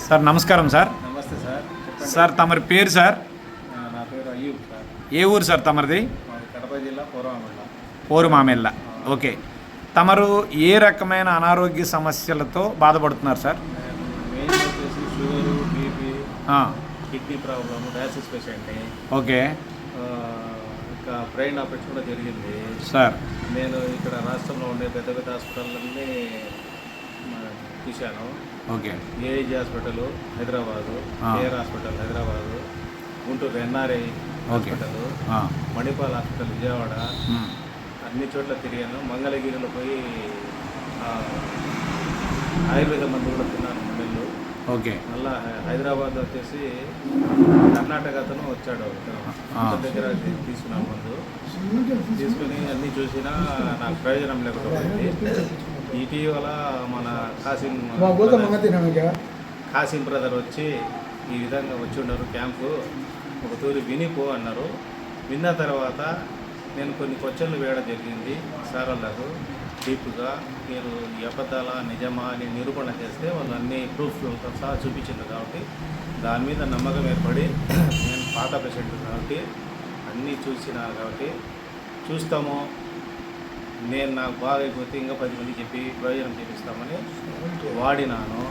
Sir నమస్కారం sir. నమస్తే sir. Sir తమరి పేరు సార్? నా పేరు అయ్యూబ్ సార్. ఏ ఊరు సార్ తమరిది? కడప జిల్లా పూర్వమామిళ్ళ. పోరుమామిళ్ళ. ఓకే. తమరు ఏ రకమైన అనారోగ్య సమస్యలతో బాధపడుతున్నారు సార్? మెయిన్ వచ్చేసి sugar, BP, kidney problem, diocese పేషెంట్ని. ఓకే. ఇంకా బ్రెయిన్ ఆపరేషన్ కూడా జరిగింది సార్. నేను ఇక్కడ రాష్ట్రంలో ఉండే పెద్ద పెద్ద హాస్పిటల్లన్నీ చూశాను. Okay. AIG hospital Hyderabad, KR hospital Hyderabad, Guntur NRI hospital, Manipal hospital Vijayawada, అన్ని చోట్ల తిరిగాను. మంగళగిరిలో పోయి ఆయుర్వేద మందు కూడా తిన్నాను నెల్లు. ఓకే. మళ్ళా హైదరాబాద్ వచ్చేసి కర్ణాటక అతను వచ్చాడు, దగ్గర తీసుకున్నాను మందు. తీసుకుని అన్నీ చూసినా నాకు ప్రయోజనం లేకుండా పోయింది. ఇటీవల మన కాసిం బ్రదర్ వచ్చి ఈ విధంగా వచ్చి ఉన్నారు క్యాంపు, ఒక తూరి వినిపో అన్నారు. విన్న తర్వాత నేను కొన్ని క్వశ్చన్లు వేయడం జరిగింది సార్ వాళ్ళకు. డీప్గా మీరు అబద్ధాల నిజమా అని నిరూపణ చేస్తే వాళ్ళు అన్ని ప్రూఫ్లతో సహా చూపించింది కాబట్టి దాని మీద నమ్మకం ఏర్పడి నేను పాత పేషెంట్ కాబట్టి అన్నీ చూసినాను కాబట్టి చూస్తాము, నేను నాకు బాగా అయిపోతే ఇంకా 10 మంది చెప్పి ప్రయోజనం చేపిస్తామని వాడినాను.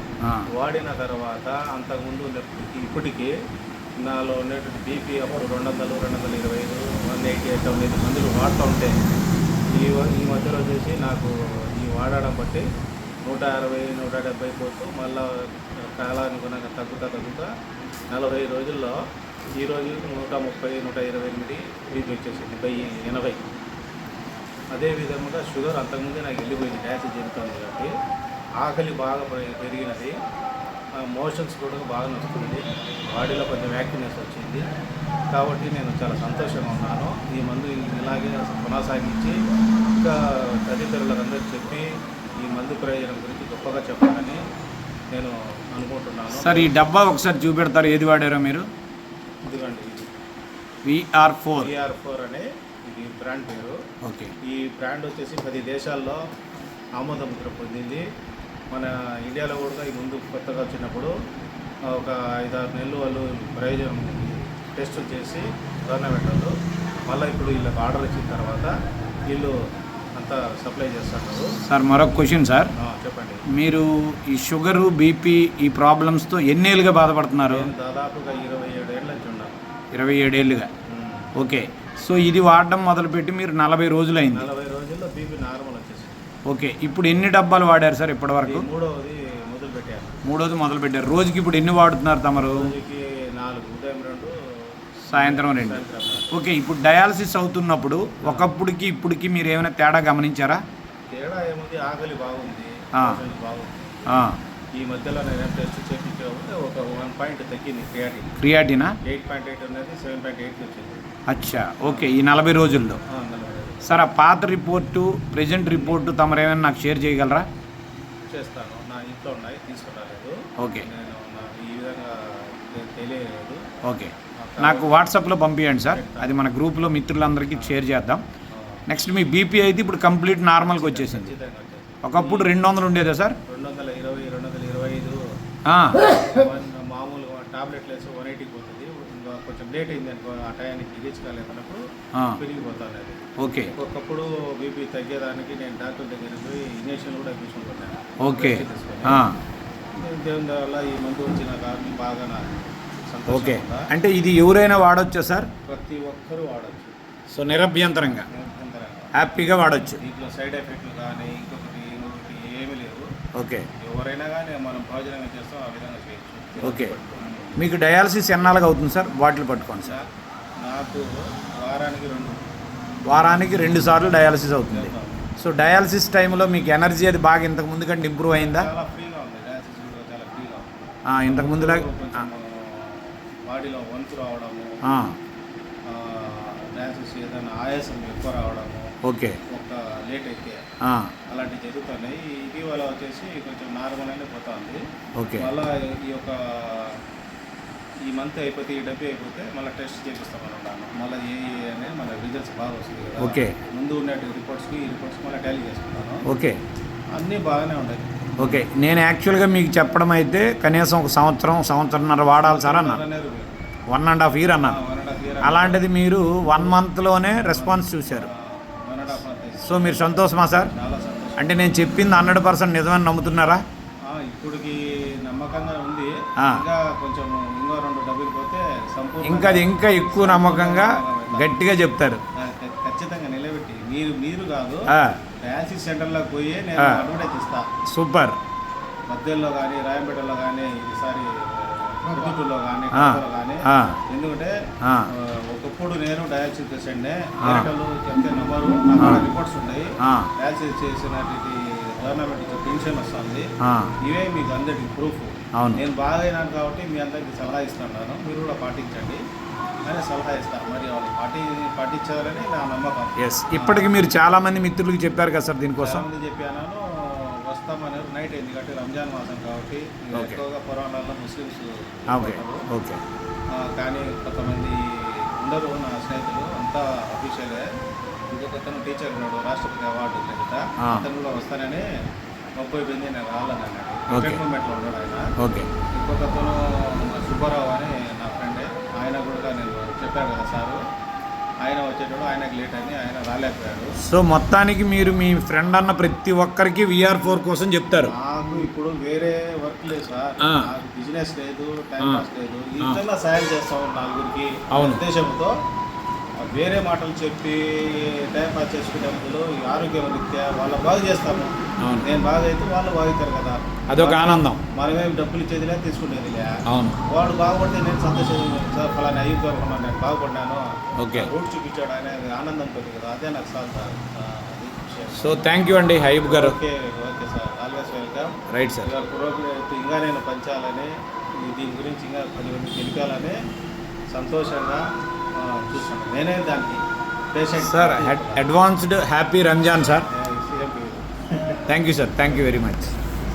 వాడిన తర్వాత అంతకుముందు ఇప్పటికీ నాలో ఉండేటువంటి బీపీ అప్పుడు 200, 225, 180, 90 మందులు వాడుతూ ఉంటే ఈ మధ్యలో వచ్చేసి నాకు ఈ వాడడం బట్టి 160, 170 పోతూ మళ్ళీ కాలానుగుణంగా తగ్గుతా 40 రోజుల్లో ఈరోజు 130, 128 బీపీ వచ్చేసింది 80. అదేవిధంగా షుగర్ అంతకుముందే నాకు వెళ్ళిపోయింది, డయాసిస్ జరుగుతుంది కాబట్టి ఆకలి బాగా పెరిగినది, మోషన్స్ కూడా బాగా నచ్చుతుంది, బాడీలో కొంచెం యాక్టివ్నెస్ వచ్చింది. కాబట్టి నేను చాలా సంతోషంగా ఉన్నాను. ఈ మందు ఇలాగే కొనసాగించి ఇంకా తదితరులందరికీ చెప్పి ఈ మందు ప్రయోజనం గురించి గొప్పగా చెప్పాలని నేను అనుకుంటున్నాను. సార్ ఈ డబ్బా ఒకసారి చూపెడతారు, ఏది వాడారో మీరు? ఇదిగోండి, VR4 అనే ఇది బ్రాండ్ పేరు. ఓకే. ఈ బ్రాండ్ వచ్చేసి 10 దేశాల్లో ఆమోద ముద్ర పొందింది. మన ఇండియాలో కూడా ఈ ముందు కొత్తగా వచ్చినప్పుడు ఒక 5-6 నెలలు వాళ్ళు ప్రయోజనం టెస్టులు చేసి గవర్నమెంట్ వాళ్ళు మళ్ళీ ఇప్పుడు వీళ్ళకి ఆర్డర్ ఇచ్చిన తర్వాత వీళ్ళు అంతా సప్లై చేస్తున్నారు. సార్ మరొక క్వశ్చన్ సార్, చెప్పండి. మీరు ఈ షుగరు, బీపీ ఈ ప్రాబ్లమ్స్తో ఎన్నేళ్ళుగా బాధపడుతున్నారు? దాదాపుగా 27 ఏళ్ళ నుంచి ఉన్నాను. 27 ఏళ్ళుగా. ఓకే. సో ఇది వాడడం మొదలుపెట్టి మీరు 40 రోజులు అయింది. 40 రోజుల్లో బీపీ నార్మల్ వచ్చేసి. ఓకే. ఇప్పుడు ఎన్ని డబ్బాలు వాడారు సార్ ఇప్పటివరకు? మూడోది మొదలు పెట్టారు. రోజుకి ఇప్పుడు ఎన్ని వాడుతున్నారు తమరు? 4, ఉదయం 2, సాయంత్రం 2. ఓకే. ఇప్పుడు డయాలసిస్ అవుతున్నప్పుడు ఒకప్పుడుకి ఇప్పటికి మీరు ఏమైనా తేడా గమనించారా? తేడా ఏముంది, ఆకలి బాగుంది, బాగుంది. ఈ మధ్యలో నేను టెస్ట్ చేయించే ఒక 1 పాయింట్ తగ్గింది క్రియాటినా. 8.8 ఉన్నది 7.8 వచ్చింది. అచ్చా. ఓకే. ఈ 40 రోజుల్లో. సార్ ఆ పాత రిపోర్టు, ప్రెజెంట్ రిపోర్టు తమరు ఏమైనా నాకు షేర్ చేయగలరా? చేస్తాను, నా ఇంట్లో ఉన్నాయి, తీసుకురాలేదు. ఓకే. నేను ఈ విధంగా తెలియలేదు. ఓకే. నాకు వాట్సాప్లో పంపించండి సార్, అది మన గ్రూప్లో మిత్రులందరికీ షేర్ చేద్దాం. నెక్స్ట్ మీ బీపీ అయితే ఇప్పుడు కంప్లీట్ నార్మల్కి వచ్చేసింది. ఒకప్పుడు 200 ఉండేదా సార్? 220, 225 మామూలుగా టాబ్లెట్లు వేసి 180 పోతుంది. కొంచెం లేట్ అయింది అనుకో, ఆ టయానికి రీచ్ కాలేదన్నప్పుడు పెరిగిపోతాను అది. ఓకే. ఒకప్పుడు బీపీ తగ్గేదానికి నేను డాక్టర్ దగ్గర పోయి ఇంజక్షన్ కూడా తీసుకుంటున్నాను. ఓకే. దేవుని వల్ల ఈ మందు వచ్చిన కారణం బాగా నాకు సంతోషం. ఓకే. అంటే ఇది ఎవరైనా వాడొచ్చా సార్? ప్రతి ఒక్కరూ వాడచ్చు. సో నిరభ్యంతరంగా హ్యాపీగా వాడచ్చు. దీంట్లో సైడ్ ఎఫెక్ట్లు కానీ ఇంకొకటి ఏమీ లేవు. ఓకే. ఎవరైనా కానీ మనం ప్రయోజనం చేస్తాం, ఆ విధంగా చేయొచ్చు. ఓకే. మీకు డయాలసిస్ ఎన్నాళ్ళగా అవుతుంది సార్? బాటిల్ పట్టుకోండి సార్. నాకు వారానికి 2 సార్లు డయాలసిస్ అవుతుంది. సో డయాలసిస్ టైంలో మీకు ఎనర్జీ అది బాగా ఇంతకు ముందు కంటే ఇంప్రూవ్ అయిందా? చాలా ఫ్రీగా ఉంది, డయాలసిస్ కూడా చాలా ఫ్రీగా ఉంది. ఇంతకు ముందులా బాడీలో వంతు రావడము, డయాలసిస్ ఏదైనా ఆయాసం ఎక్కువ రావడము, ఓకే, ఒక లేట్ అయితే అలాంటివి జరుగుతున్నాయి. ఇటీవల వచ్చేసి కొంచెం నార్మల్ అయినా పోతుంది. ఓకే. మళ్ళీ ఈ మంత్ అయిపోతే, ఈ డబ్బు అయిపోతే మళ్ళీ టెస్ట్ చేపిస్తామన్నాను. మళ్ళీ ఏ అనేది మన రిజల్ట్స్ బాగా వస్తుంది కదా. ఓకే. ముందు ఉన్న రిపోర్ట్స్కి ఈ రిపోర్ట్స్ మళ్ళీ టాలీ చేసుకుంటాను. ఓకే. అన్నీ బాగానే ఉన్నాయి. ఓకే, నేను యాక్చువల్గా మీకు చెప్పడం అయితే కనీసం ఒక సంవత్సరంన్నర వాడాలి సార్ అన్నాను. 1.5 year అన్నాను. అలాంటిది మీరు 1 monthలోనే రెస్పాన్స్ చూశారు. సో మీరు సంతోషమా సార్? చాలా సంతోషం. అంటే నేను చెప్పింది 100% నిజమని నమ్ముతున్నారా? ఇప్పటికి నమ్మకంగా ఉంది. ఆ. ఇంకా కొంచెం ఇంకో 2 డబ్బులు పోతే సంపూర్ణ ఇంకా అది ఇంకా ఎక్కువ నమ్మకంగా గట్టిగా చెప్తారు. ఖచ్చితంగా నిలబెట్టి మీరు కాదు ఆ, డయాలసిస్ సెంటర్లోకి పోయి నేను ఆ. అడ్వర్టైజ్ ఇస్తా. సూపర్. మధ్యలో కానీ రాయంపేటలో కానీ ఈసారి పొద్దుటూరులో కానీ ఆ, కానీ ఆ, ఎందుకంటే ఆ. ఒకప్పుడు నేను డయాలసిస్ పేషెంట్నే. హాస్పిటల్ చెప్తే నంబరు నాకు రిపోర్ట్స్ ఉన్నాయి. ఆ. డయాలసిస్ చేసినటువంటి గవర్నమెంట్ పెన్షన్ వస్తుంది. ఆ, ఇవే మీకు అందరికి ప్రూఫ్. అవును. నేను బాగా అయినాను కాబట్టి మీ అందరికి సలహా ఇస్తున్నాను, మీరు కూడా పాటించండి అని సలహా ఇస్తాను. మరి వాళ్ళు పాటించాలని నా నమ్మకం. ఎస్, ఇప్పటికి మీరు చాలామంది మిత్రులకు చెప్పారు కదా సార్ దీనికోసం? చాలామంది చెప్పాను, వస్తామని. నైట్ అయింది కాబట్టి రంజాన్ మాసం కాబట్టి ఓకే. ఎక్కువగా పురాణాల్లో ముస్లిమ్స్ ఓకే, ఉంటారు. ఓకే. కానీ కొంతమంది ఉండరు నా స్నేహితులు, అంతా అఫీషియలే. ఇంకొకతను టీచర్ ఉన్నాడు, రాష్ట్రపతి అవార్డు లేదా, ఆ. అతను కూడా వస్తానని 30 నేను రావాలన్నాడు. ఓకే. మూమెంట్లో ఉన్నాడు ఆయన. ఓకే. ఇంకొకతను సుబ్బారావు అని నా ఫ్రెండే, ఆయన కూడా నేను చెప్పాను కదా సారు, ఆయన వచ్చేటప్పుడు ఆయనకు లేట్ అని ఆయన రాలేకపోయాడు. సో మొత్తానికి మీరు మీ ఫ్రెండ్ అన్న ప్రతి ఒక్కరికి VR4 కోసం చెప్తారు? నాకు ఇప్పుడు వేరే వర్క్ లేదు సార్, ఆ. నాకు బిజినెస్ లేదు, టైం ఆ. పాస్ లేదు. ఇంతలా సాయం చేస్తాం నలుగురికి అవును. ఉద్దేశంతో. వేరే మాటలు చెప్పి టైం పాస్ చేసుకునే బదులు ఈ ఆరోగ్యం రీత్యా వాళ్ళ బాగు చేస్తాము. అవును. నేను బాగా అయితే వాళ్ళు బాగుతారు కదా, అదొక ఆనందం. మనమేం డబ్బులు ఇచ్చేదిలే తీసుకునేదిలే. అవును. వాడు బాగుపడితే నేను సంతోషం సార్, ఫలానా అయ్యి దొరకమని నేను బాగుపడ్డాను, ఓకే. రూట్ చూపించాడు అనేది ఆనందం ఉంటుంది కదా, అదే నాకు సార్ సార్ అది విషయం. సో థ్యాంక్ యూ అండి హైబ్ గారు. Okay okay sir, always welcome. Right sir. ఇవాళ ప్రోగ్రెస్ ఇంకా నేను పంచాలని, దీని గురించి ఇంకా 10 మందికి తెలిపాలని సంతోషంగా చూస్తున్నాను. నేనే దానికి patient sir advanced happy Ramzan sir. CM. Thank you sir, thank you very much.